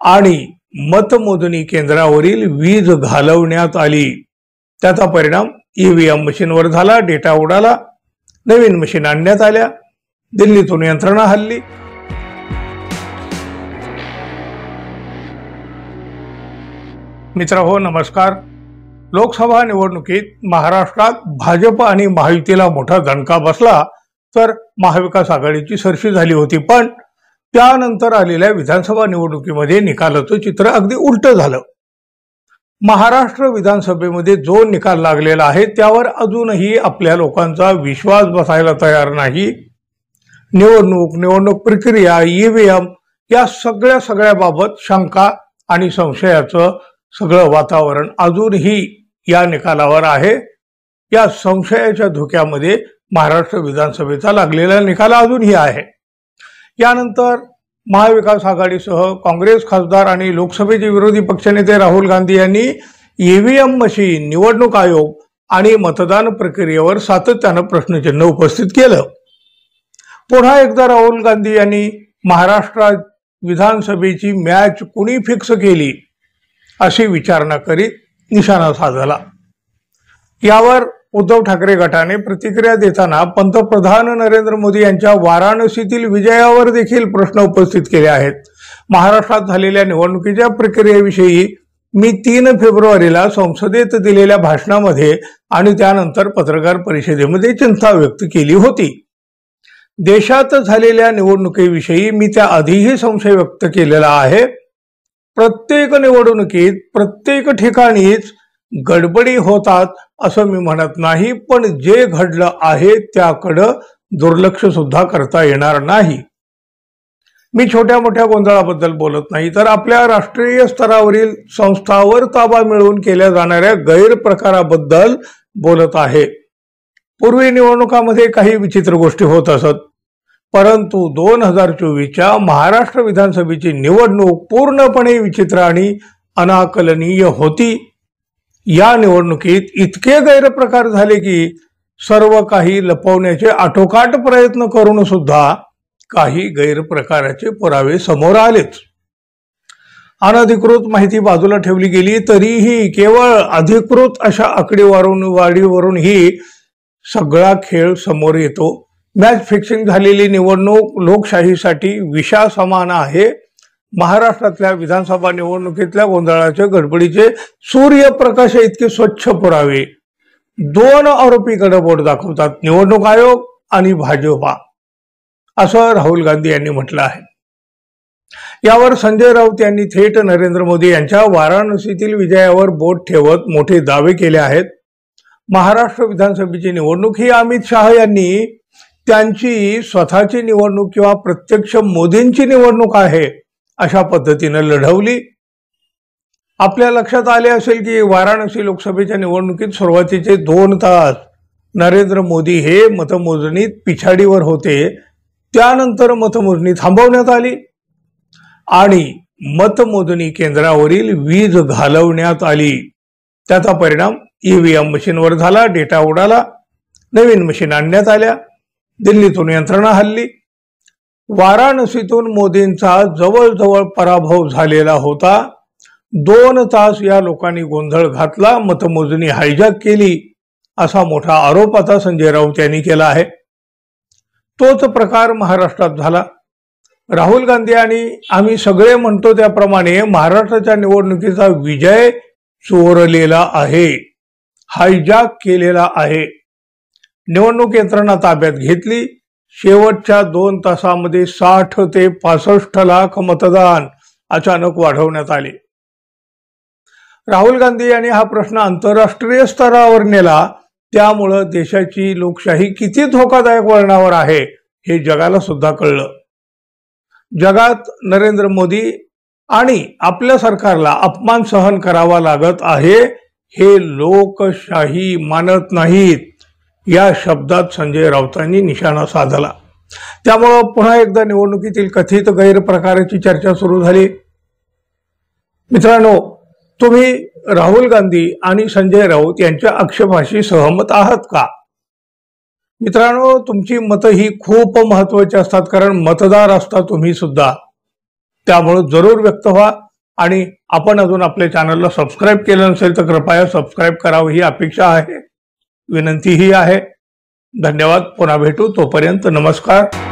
आणि मतमोजणी केंद्रावरील वीज घालवण्यात आली। त्याचा परिणाम ईव्हीएम मशीनवर झाला, डेटा उडाला, नवीन मशीन आणण्यात आल्या, दिल्लीतून यंत्रणा हल्ली। मित्रहो नमस्कार। लोकसभा निवडणुकीत महाराष्ट्रात भाजप आणि महायुतीला मोठा दणका बसला तर महाविकास आघाडीची सरशी झाली होती, पण त्यानंतर आलेल्या विधानसभा निवडणुकीमध्ये निकालाचं चित्र अगदी उलट झालं। महाराष्ट्र विधानसभेमध्ये जो निकाल लागलेला आहे त्यावर अजूनही आपल्या लोकांचा विश्वास बसायला तयार नाही। निवडणूक प्रक्रिया, ईव्हीएम या सगळ्या बाबत शंका आणि संशयाचं सगळं वातावरण अजूनही या निकालावर आहे। या संशयाच्या धोक्यामध्ये महाराष्ट्र विधानसभेचा लागलेला निकाल अजूनही आहे। यानंतर महाविकास आघाडीसह काँग्रेस खासदार आणि लोकसभेचे विरोधी पक्षनेते राहुल गांधी यांनी ईव्हीएम मशीन, निवडणूक आयोग आणि मतदान प्रक्रियेवर सातत्यानं प्रश्नचिन्ह उपस्थित केलं। पुन्हा एकदा राहुल गांधी यांनी महाराष्ट्रात विधानसभेची मॅच कुणी फिक्स केली अशी विचारणा करीत निशाणा साधला। यावर उद्धव ठाकरे गटाने प्रतिक्रिया देताना पंतप्रधान नरेंद्र मोदी यांच्या वाराणसीतील विजयावर देखील प्रश्न उपस्थित केले आहेत। महाराष्ट्रात झालेल्या निवडणुकीच्या प्रक्रियेविषयी मी 3 फेब्रुवारीला संसदेत दिलेल्या भाषणामध्ये आणि त्यानंतर पत्रकार परिषदेमध्ये चिंता व्यक्त केली होती। देशात झालेल्या निवडणुकीविषयी मी त्याआधीही संशय व्यक्त केलेला आहे। प्रत्येक निवडणुकीत प्रत्येक ठिकाणीच गडबडी होतात असं मी म्हणत नाही, पण जे घडलं आहे त्याकडे दुर्लक्ष सुद्धा करता येणार नाही। मी छोट्या मोठ्या गोंधळाबद्दल बोलत नाही, तर आपल्या राष्ट्रीय स्तरावरील संस्थावर ताबा मिळवून केल्या जाणाऱ्या गैरप्रकाराबद्दल बोलत आहे। पूर्वी निवडणुकामध्ये काही विचित्र गोष्टी होत असत, परंतु 2024च्या महाराष्ट्र विधानसभेची निवडणूक पूर्णपणे विचित्र आणि अनाकलनीय होती। या निवडणुकीत इतके गैरप्रकार झाले की सर्व काही लपवण्याचे आटोकाट प्रयत्न करून सुद्धा काही गैरप्रकाराचे पुरावे समोर आलेच। अनधिकृत माहिती बाजूला ठेवली गेली तरीही केवळ अधिकृत अशा आकडेवारीवरून ही सगळा खेळ समोर येतो। मॅच फिक्सिंग झालेली निवडणूक लोकशाहीसाठी विषासमान आहे। महाराष्ट्रातल्या विधानसभा निवडणुकीतल्या गोंधळाच्या गडबडीचे सूर्यप्रकाश इतके स्वच्छ पुरावे 2 आरोपीकडे बोट दाखवतात, निवडणूक आयोग आणि भाजपा, असं राहुल गांधी यांनी म्हटलं आहे। यावर संजय राऊत यांनी थेट नरेंद्र मोदी यांच्या वाराणसीतील विजयावर बोट ठेवत मोठे दावे केले आहेत। महाराष्ट्र विधानसभेची निवडणूक ही अमित शहा यांनी त्यांची स्वतःची निवडणूक किंवा प्रत्यक्ष मोदींची निवडणूक आहे अशा पद्धतीने लढवली। आपल्या लक्षात आले असेल की वाराणसी लोकसभेच्या निवडणुकीत सुरुवातीचे 2 तास नरेंद्र मोदी हे मतमोजणीत पिछाडीवर होते। त्यानंतर मतमोजणी थांबवण्यात आली आणि मतमोजणी केंद्रावरील वीज घालवण्यात आली। त्याचा परिणाम ईव्हीएम मशीनवर झाला, डेटा उडाला, नवीन मशीन आणण्यात आल्या, दिल्लीतून यंत्रणा हल्ली। वाराणसीतून मोदींचा जवळजवळ पराभव झालेला होता। 2 तास या लोकांनी गोंधळ घातला, मतमोजणी हायजॅक केली, असा मोठा आरोप आता संजय राऊत यांनी केला आहे। तोच प्रकार महाराष्ट्रात झाला। राहुल गांधी आणि आम्ही सगळे म्हणतो त्याप्रमाणे महाराष्ट्राच्या निवडणुकीचा विजय चोरलेला आहे, हायजॅक केलेला आहे। निवडणूक यंत्रणा ताब्यात घेतली। शेवटच्या 2 तासामध्ये 60 ते 65 लाख मतदान अचानक वाढवण्यात आले। राहुल गांधी यांनी हा प्रश्न आंतरराष्ट्रीय स्तरावर नेला, त्यामुळे देशाची लोकशाही किती धोकादायक वळणावर आहे हे जगाला सुद्धा कळलं। जगात नरेंद्र मोदी आणि आपल्या सरकारला अपमान सहन करावा लागत आहे हे लोकशाही मानत नाहीत, या शब्दात संजय राऊतांनी निशाणा साधला। त्यामुळे पुन्हा एकदा निवडणुकीतील कथित गैरप्रकाराची चर्चा सुरू झाली। मित्रांनो, तुम्ही राहुल गांधी आणि संजय राऊत यांच्या आक्षेपाशी सहमत आहात का? मित्रांनो, तुमची मतं ही खूप महत्त्वाची असतात, कारण मतदार असता तुम्ही सुद्धा। त्यामुळे जरूर व्यक्त व्हा आणि आपण अजून आपल्या चॅनलला सबस्क्राईब केलं नसेल तर कृपया सबस्क्राईब करावं ही अपेक्षा आहे, विनंतीही आहे. धन्यवाद. पुन्हा भेटू. तोपर्यंत नमस्कार.